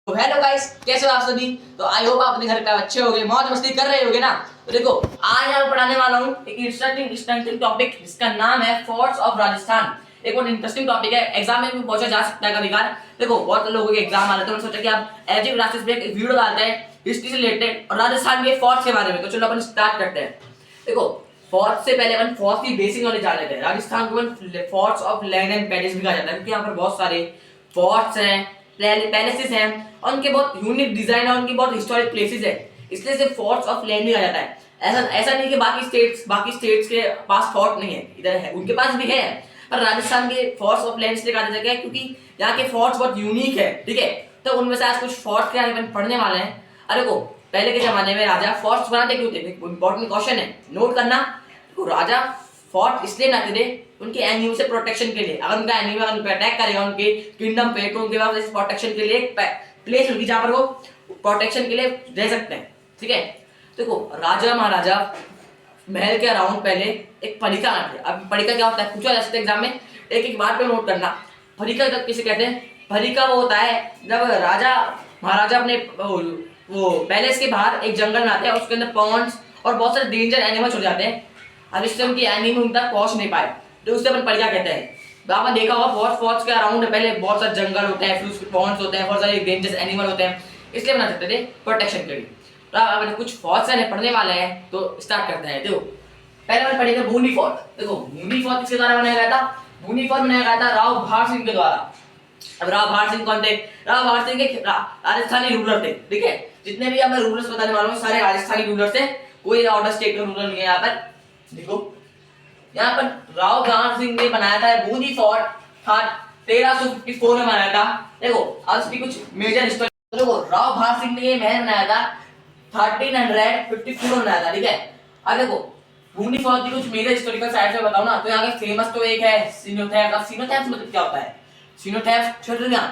तो hello guys, कैसे हो आप सभी। तो आई होप आप अपने घर पे अच्छे होगे, मौज मस्ती कर रहे होगे ना। तो देखो, आज मैं पढ़ाने वाला हूँ एक इंटरेस्टिंग टॉपिक जिसका नाम है फोर्ट्स ऑफ राजस्थान। एक बहुत इंटरेस्टिंग टॉपिक है, एग्जाम में भी पूछा जा सकता है कभी कभार। देखो, बहुत लोगों के एग्जाम आ रहे थे, उन्होंने सोचा कि आप एज क्लासेस पे एक वीडियो डालते हैं हिस्ट्री से रिलेटेड और राजस्थान के फोर्ट्स के बारे में। तो चलो अपन स्टार्ट करते हैं। देखो, फोर्ट से पहले अपन फोर्ट की बेसिक नॉलेज जान लेते हैं। राजस्थान को forts of land and palace भी कहा जाता है, क्योंकि यहाँ पर बहुत सारे फोर्ट्स हैं, पैलेसेस हैं और उनके बहुत यूनिक डिजाइन और उनकी बहुत हिस्टोरिक प्लेसेस है, इसलिए इसे फोर्ट्स ऑफ लैंड भी कहा जाता है। ऐसा ऐसा नहीं कि बाकी स्टेट्स के पास फोर्ट नहीं है, इधर है, उनके पास भी है, पर राजस्थान के फोर्ट्स ऑफ लैंड इसलिए कहा जाता है क्योंकि यहाँ के फोर्ट्स बहुत यूनिक है। ठीक है, तो उनमें से आज कुछ फोर्ट्स के बारे में पढ़ने वाले हैं। अरे को पहले के जमाने में राजा फोर्ट्स बनाते क्यों थे, इंपॉर्टेंट क्वेश्चन है, नोट करना। तो राजा फोर्ट इसलिए बनाते थे उनके एनिमी से प्रोटेक्शन के लिए। अगर उनका एनिमी उन पे अटैक करेगा उनके किंगडम पे, तो उनके पास प्रोटेक्शन के लिए प्लेस होगी जहां पर वो प्रोटेक्शन के लिए रह सकते हैं। ठीक है, देखो, राजा महाराजा महल के अराउंड पहले एक परीका बनाते। अब परीका क्या होता है पूछा जा सकता है एग्जाम में, एक एक बात पे नोट करना। परीका किसे कहते हैं? परीका वो होता है जब राजा महाराजा अपने वो पैलेस के बाहर एक जंगल में आते हैं, उसके अंदर पॉन्ड्स और बहुत सारे डेंजर एनिमल्स हो जाते हैं। अब इससे उनकी एनिमी उन तक पहुंच नहीं पाए, तो उससे अपन परीक्षा कहते हैं। तो आपने देखा होगा फोर्ट्स के अराउंड पहले बहुत सारे जंगल होते हैं, फिर उसके पॉन्ड्स होते हैं, बहुत सारे डेंजरस एनिमल होते हैं, इसलिए बना सकते थे प्रोटेक्शन के लिए। तो अब अपन कुछ फोर्ट्स से पढ़ने वाले हैं, तो स्टार्ट करते हैं। देखो, पहले अपन पढ़ेंगे बूंदी फोर्ट। देखो, बूंदी फोर्ट किसके द्वारा बनाया गया था? बूंदी फोर्ट बनाया गया था राव भार सिंह के द्वारा। अब राव भार सिंह कौन थे? राव भार सिंह के राजस्थानी रूलर थे। ठीक है, जितने भी हमें रूलर्स बताने वाले हैं सारे राजस्थानी रूलर थे, कोई अदर स्टेट का रूलर नहीं है यहाँ पर। देखो, यहाँ पर राव भार सिंह ने बनाया था बूंदी फोर्ट, था 1354 में बनाया था। देखो, अब इसकी कुछ मेजर हिस्टोरी। देखो, राव भार सिंह ने ये महल बनाया था 1354 में बनाया था। ठीक है, अब देखो बूंदी फोर्ट की कुछ मेजर हिस्टोरिकल साइट्स में बताओ ना, तो यहाँ के फेमस तो एक है सिनोथेप। अब सिनोथेप मतलब क्या होता है? सिनोथेप छतरियां,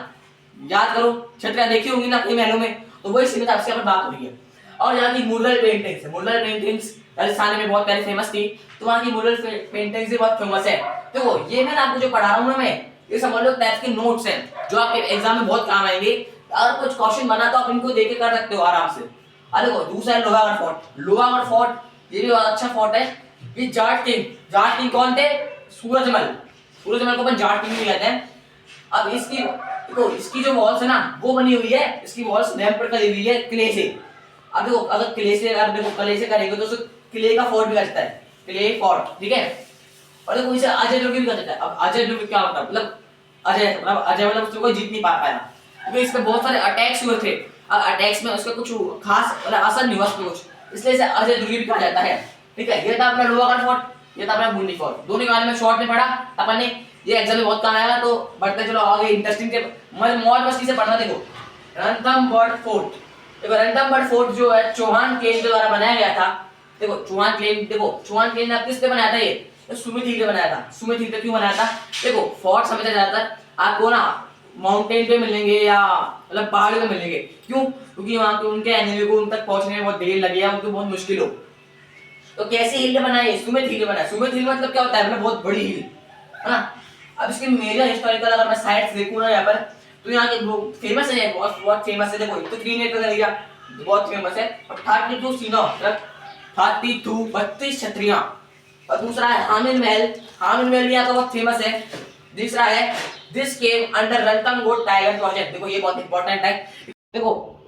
याद करो, छतरियां देखी होंगी ना कई महलों में, तो वही सिनोथेप से अपन बात हो रही है। और यहाँ की मुरल पेंटिंग्स, मुरल पेंटिंग्स राजस्थान में बहुत पहले फेमस थी, तो वहाँ की मुरल पेंटिंग्स भी बहुत फेमस है। देखो, ये मैं आपको जो पढ़ा रहा हूँ ना, मैं ये समझ लो टाइप के नोट्स हैं जो आपके एग्जाम में बहुत काम आएंगे। अगर कुछ क्वेश्चन बना तो आप इनको देख के कर सकते हो आराम से। अरे देखो, दूसरा है लोहागढ़ फोर्ट। लोहागढ़ फोर्ट ये भी बहुत अच्छा फोर्ट है। ये जाट किंग कौन थे? सूरजमल। सूरजमल को अपन जाट किंग भी कहते हैं। अब इसकी देखो, इसकी जो वॉल्स है ना वो बनी हुई है, इसकी वॉल्स रैम्प पर करी हुई है क्ले से। अब देखो, अगर क्ले से करेंगे तो क्ले का फोर्ट भी कर सकता है, क्ले फोर्ट। ठीक है, और देखो इसे अजय दुर्ग भी कर सकता है। अब अजय दुर्ग क्या होता है? मतलब अजय मतलब उसको कोई जीत नहीं पा पाया, क्योंकि इस पे बहुत सारे अटैक्स हुए थे। अब अटैक्स में उसका कुछ खास मतलब असर नहीं हुआ उसको कुछ, इसलिए इसे अजय दुर्ग भी कहा जाता है। ठीक है, ये था अपना लोहागढ़ फोर्ट, ये था अपना बूंदी फोर्ट। दोनों के बारे में शॉर्ट में पढ़ा अपन ने, ये एग्जाम में बहुत काम आएगा। तो बढ़ते चलो आगे, इंटरेस्टिंग के मौज मस्ती से पढ़ना। देखो, रणथंभौर फोर्ट। देखो, रणथंभौर फोर्ट जो है चौहान क्लेन के द्वारा बनाया गया था। देखो, चौहान क्लेन ने किस पे बनाया था? ये सुमित हिल पे बनाया था। सुमित हिल पे क्यों बनाया था? देखो, फोर्ट हमेशा ज्यादातर आपको ना माउंटेन पे मिलेंगे या मतलब पहाड़ पे मिलेंगे। क्यों? क्योंकि वहां के उनके एनिमी को उन तक पहुंचने में बहुत देर लगे या उनको बहुत मुश्किल हो। तो कैसे हिल बनाए? सुमित हिल बनाया। सुमित हिल मतलब क्या होता है? मतलब बहुत बड़ी हिल है ना। अब इसके मेजर हिस्टोरिकल अगर मैं साइट्स देखूं ना यहाँ पर, तो यहाँ के फेमस है, बहुत फेमस है। देखो, तो ग्रीन एरिया बहुत फेमस है। और 32 सीनो, 32 छतरियां। और दूसरा है हामिद महल। हामिद महल भी यहाँ का बहुत फेमस है। तीसरा है this cave under Ranthambore tiger project. देखो, ये बहुत इंपॉर्टेंट है। देखो,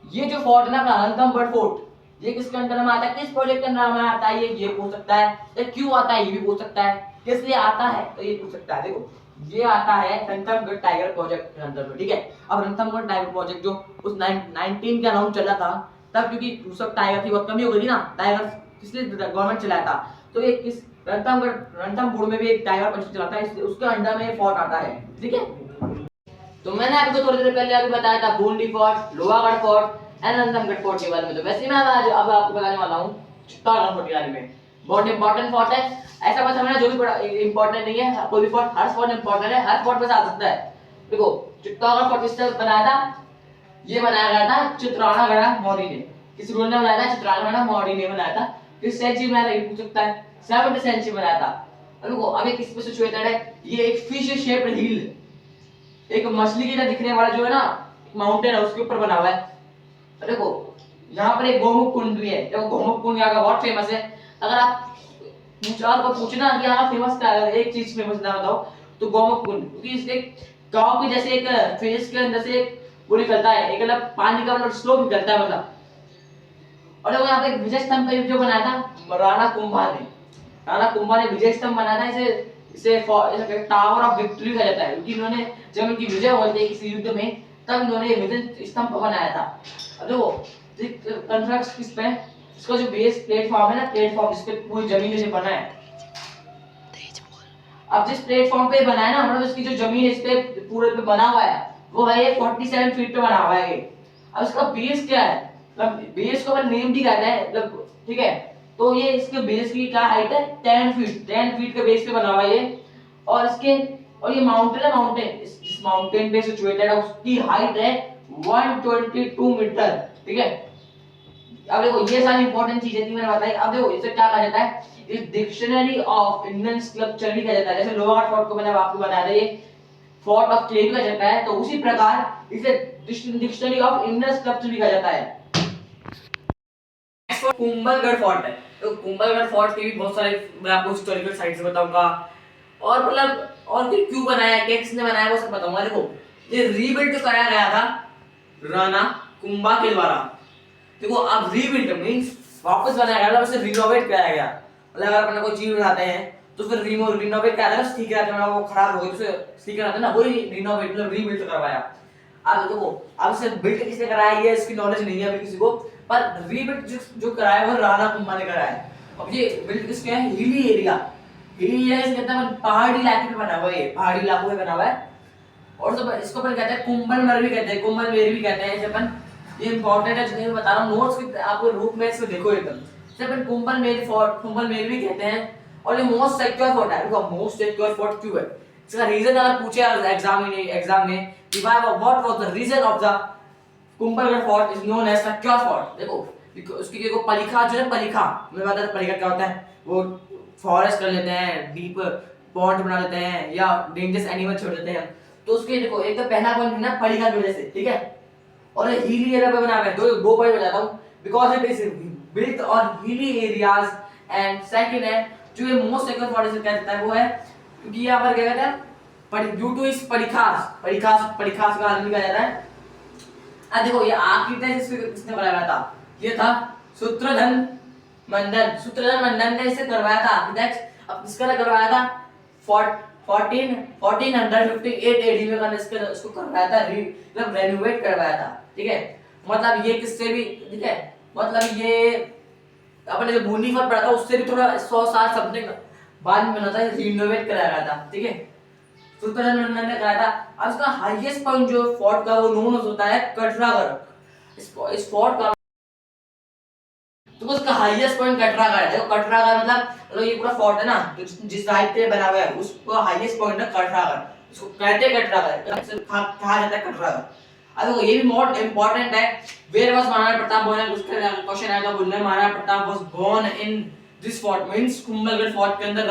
ये जो फोर्ट है ना अपना रणथंभौर फोर्ट, ये किसके अंडर में आता है? किस प्रोजेक्ट के अंदर में आता है? ये पूछ सकता है। ये क्यों आता है? ये भी पूछ सकता है। किस लिए आता है? तो ये पूछ सकता है। देखो, ये आता है रणथंभौर टाइगर प्रोजेक्ट के अंदर में। ठीक है, अब रणथंभौर टाइगर प्रोजेक्ट जो उस 19 के अराउंड चला था, तब क्योंकि उस वक्त टाइगर की बहुत कमी हो गई थी ना, टाइगर किसलिए गवर्नमेंट चलाया था, तो ये किस रणथंभौर में भी एक टाइगर प्रोजेक्ट चलाता है, इसलिए उसके अंडर में फोर्ट आता है। ठीक है, तो मैंने आपको थोड़ी देर पहले अभी बताया था Bundi fort, Lohagarh fort and Ranthambore fort के बारे में। तो वैसे ही मैं आज अब आपको बताने वाला हूँ चित्तौड़गढ़ फोर्ट के बारे में। बहुत इंपॉर्टेंट फोर्ट है, ऐसा मत समझना जो भी बड़ा इंपॉर्टेंट नहीं है। कोई भी फोर्ट, हर फोर्ट इंपॉर्टेंट है, हर फोर्ट में से आ सकता है। देखो, चित्तौड़गढ़ फोर्ट किसने बनाया था? ये बनाया गया था चित्राणगढ़ मौर्य ने। किस रूलर ने बनाया था? चित्राणगढ़ मौर्य ने बनाया था। किस सेंचुरी में बनाया था? ये पूछ सकता है। 7th सेंचुरी में बनाया था। देखो, अब ये किस पे सिचुएटेड है? ये एक फिश शेप्ड हिल, एक मछली की तरह दिखने वाला जो है ना माउंटेन है उसके ऊपर बना हुआ है। देखो यहाँ पर एक गोमुख कुंड भी है। देखो गोमुख कुंड यहाँ का बहुत फेमस है। अगर आप चार को पूछना कि यहाँ फेमस क्या है, एक चीज फेमस ना बताओ तो गोमुख कुंड, क्योंकि इसके गांव के जैसे एक फेस के अंदर से वो निकलता है, एक अलग पानी का मतलब स्लोप निकलता है मतलब। और देखो यहाँ पे एक विजय स्तंभ का जो बनाया था राणा कुंभा ने। राणा कुंभा ने विजय स्तंभ बनाया था। इसे इसे टावर ऑफ विक्ट्री कहा जाता है, क्योंकि इन्होंने जब इनकी विजय हुई थी किसी युद्ध में तब इन्होंने विजय स्तंभ बनाया था। अब देखो कंस्ट्रक्ट किस पे, इसका जो बेस प्लेटफॉर्म है ना, प्लेटफॉर्म जिस पे पूरी जमीन से बना है। अब जिस प्लेटफॉर्म पे बनाया ना मतलब इसकी जो जमीन इस पे पूरे पे बना हुआ है वो है ये 47 फीट पे बना हुआ है ये। अब इसका बेस क्या है, मतलब बेस को अपन नेम भी कहते हैं मतलब, ठीक है। तो ये इसके बेस की क्या हाइट है 10 फीट, 10 फीट के बेस पे बना हुआ है ये। और इसके और ये माउंटेन है, माउंटेन इस माउंटेन पे सिचुएटेड है, उसकी हाइट है 122 मीटर, ठीक है। अब देखो ये सारी इंपॉर्टेंट चीजें थी मैंने बताई। अब देखो इसे क्या कहा जाता है, इस डिक्शनरी ऑफ इंडियन स्कल्पचर भी कहा जाता है। जैसे लोहागढ़ फोर्ट को मैंने आपको बताया था ये फोर्ट ऑफ क्ले भी कहा जाता है, तो उसी प्रकार इसे डिक्शनरी ऑफ इंडियन स्कल्पचर भी कहा जाता है। नेक्स्ट फोर्ट कुंभलगढ़ फोर्ट है। तो कुंभलगढ़ फोर्ट के भी बहुत सारे मैं आपको हिस्टोरिकल साइट्स बताऊंगा, और मतलब और फिर क्यों बनाया, किसने बनाया वो सब बताऊंगा। देखो ये रीबिल्ड कराया गया था राणा कुंभा के द्वारा। देखो अब रीबिल्ड मींस वापस बनाया गया, मतलब उसे रिनोवेट कराया गया। मतलब अगर अपन कोई चीज बनाते हैं तो फिर रिनोवेट कराया जाता है, ठीक है ना, वो खराब हो गई तो उसे ठीक कराते हैं ना, वही रिनोवेट मतलब रीबिल्ड करवाया। अब देखो अब इसे बिल्ड किसने कराया ये इसकी नॉलेज नहीं है अभी किसी को, पर रीबिल्ड जो कराया वो राणा कुंभा ने कराया है। अब ये बिल्ड किसके है, हिली एरिया, हिली एरिया इसके अंदर पहाड़ी इलाके में बना हुआ है, ये पहाड़ी इलाकों में बना हुआ है। और तो इसको अपन कहते हैं कुंभलमर भी कहते हैं, कुंभलमेर भी कहते हैं। जब अपन ये इंपॉर्टेंट है जो मैं बता रहा हूं नोट्स के आपको रूप में इसको देखो एकदम। जब अपन कुंभलमेर फोर्ट, कुंभलमेर भी कहते हैं। और ये मोस्ट सिक्योर फोर्ट है। देखो मोस्ट सिक्योर फोर्ट क्यों है, इसका रीजन अगर पूछे एग्जाम में कि what was the reason of the Kumbhalgarh fort is known as secure fort. देखो उसकी देखो परीखा जो है, परीखा मैं बता परीखा क्या होता है, वो फॉरेस्ट कर लेते हैं, डीप पॉन्ड बना लेते हैं या डेंजरस एनिमल छोड़ देते हैं। तो उसके देखो एक तो पहला पॉइंट है ना परीखा की वजह से, ठीक है। और हिली एरिया पे बना हुआ है, दो पॉइंट बताता हूं, because it is built on hilly areas. And second है जो ये मोस्ट सिक्योर फोर्ट इसे कहता है वो है क्योंकि यहां पर क्या कहते हैं ड्यू टू इस परीखास का आदमी कहा जाता है। अब देखो ये आर्किटेक्ट इसमें किसने बनाया था, ये था सूत्रधन मंडन ने इसे करवाया था आर्किटेक्ट। अब किसका करवाया था 1458 एडी में इसको करवाया था, मतलब रेनोवेट करवाया था, ठीक है। मतलब ये किससे भी, ठीक है, मतलब ये अपने जो भूनी पर पड़ा था उससे भी थोड़ा 100 साल समथिंग बाद में बना था, रिनोवेट कराया गया था, ठीक है। सूत्रधन मंडन ने कराया था। अब इसका हाईएस्ट पॉइंट जो फोर्ट का वो नोन होता है कटरागढ़। इस फोर्ट का तो उसका हाईएस्ट पॉइंट कटरागढ़ है। देखो कटरागढ़ मतलब ये पूरा फोर्ट है ना जिस हाइट पे बना हुआ है उसका हाईएस्ट पॉइंट है कटरागढ़, इसको कहते हैं कटरागढ़, कहा जाता है कटरागढ़। अब देखो ये भी बहुत इंपॉर्टेंट है, where was Maharana Pratap born, उसका क्वेश्चन आएगा बोलने Maharana Pratap was born in this fort means Kumbhalgarh fort के अंदर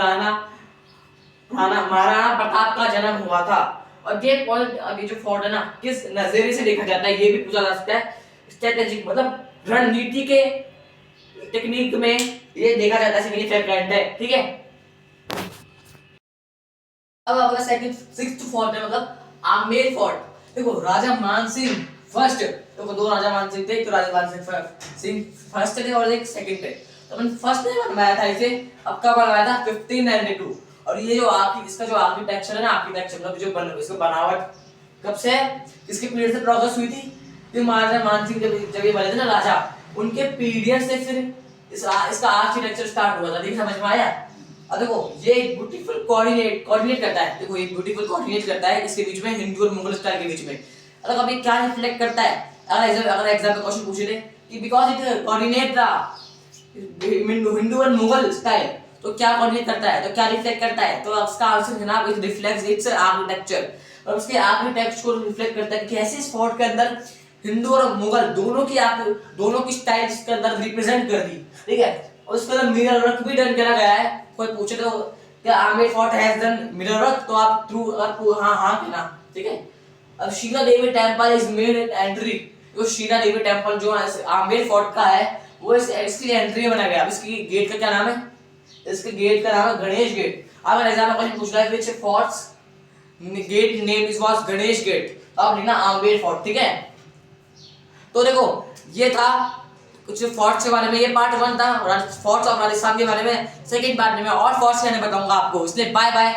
महाराणा प्रताप का जन्म हुआ था। और ये पॉइंट अभी जो फोर्ट है ना किस नजरिए से देखा जाता है ये भी पूछा जा सकता है। स्ट्रेटेजिक मतलब रणनीति के टेक्निक में ये देखा जाता है सिग्निफिकेंट है, ठीक है। अब आपका सेकंड सिक्स्थ फोर्ट है मतलब आमेर फोर्ट। देखो राजा मानसिंह फर्स्ट, देखो दो राजा मानसिंह थे, एक तो राजा मानसिंह फर्स्ट थे और एक सेकंड थे। तो मैंने फर्स्ट ने बनवाया था इसे, अब कब बनवाया था 1592। और ये जो इसका जो आर्किटेक्चर है ना, आर्किटेक्चर मतलब जो इसका बनावट कब से किसके पीरियड से प्रोग्रेस हुई थी, कि महाराजा मानसिंह जब ये बने थे ना राजा उनके पीरियड से फिर इसका आर्किटेक्चर स्टार्ट हुआ था, देखिए समझ में आया। अब देखो ये एक ब्यूटीफुल कोऑर्डिनेट करता है, देखो ये ब्यूटीफुल कोऑर्डिनेट करता है इसके बीच में हिंदू और मुगल स्टाइल के बीच में। मतलब अभी क्या रिफ्लेक्ट करता है, अगर एग्जाम में क्वेश्चन पूछे थे कि because it coordinate the Hindu and Mughal style, तो क्या कोऑर्डिनेट करता है, तो क्या रिफ्लेक्ट करता है, तो इसका आंसर जनाब इट रिफ्लेक्ट्स इट्स आर्किटेक्चर। और उसके आर्किटेक्चर को रिफ्लेक्ट करता है कि कैसे इस फोर्ट के अंदर हिंदू और मुगल दोनों की स्टाइल इसके अंदर रिप्रेजेंट कर दी, ठीक है। और उसके अंदर मिरर वर्क भी डन करा गया है। कोई पूछे तो क्या Amer fort has done mirror work, तो आप ट्रू अगर हां कहना, ठीक है। अब Shila Devi temple is made in entry. जो शीला देवी टेम्पल जो आमेर फोर्ट का है वो इसकी एंट्री बना गया। अब इसकी गेट का क्या नाम है? इसके गेट का नाम है गणेश गेट। अगर एग्जाम में क्वेश्चन पूछ रहा है which forts gate name is was Ganesh gate, तो आप लिखना आमेर फोर्ट। ठीक है, तो देखो ये था कुछ फोर्ट्स के बारे में, ये पार्ट 1 था फोर्ट्स ऑफ राजस्थान के बारे में। सेकंड पार्ट में मैं और फोर्ट्स के बारे में बताऊंगा आपको, इसलिए बाय बाय।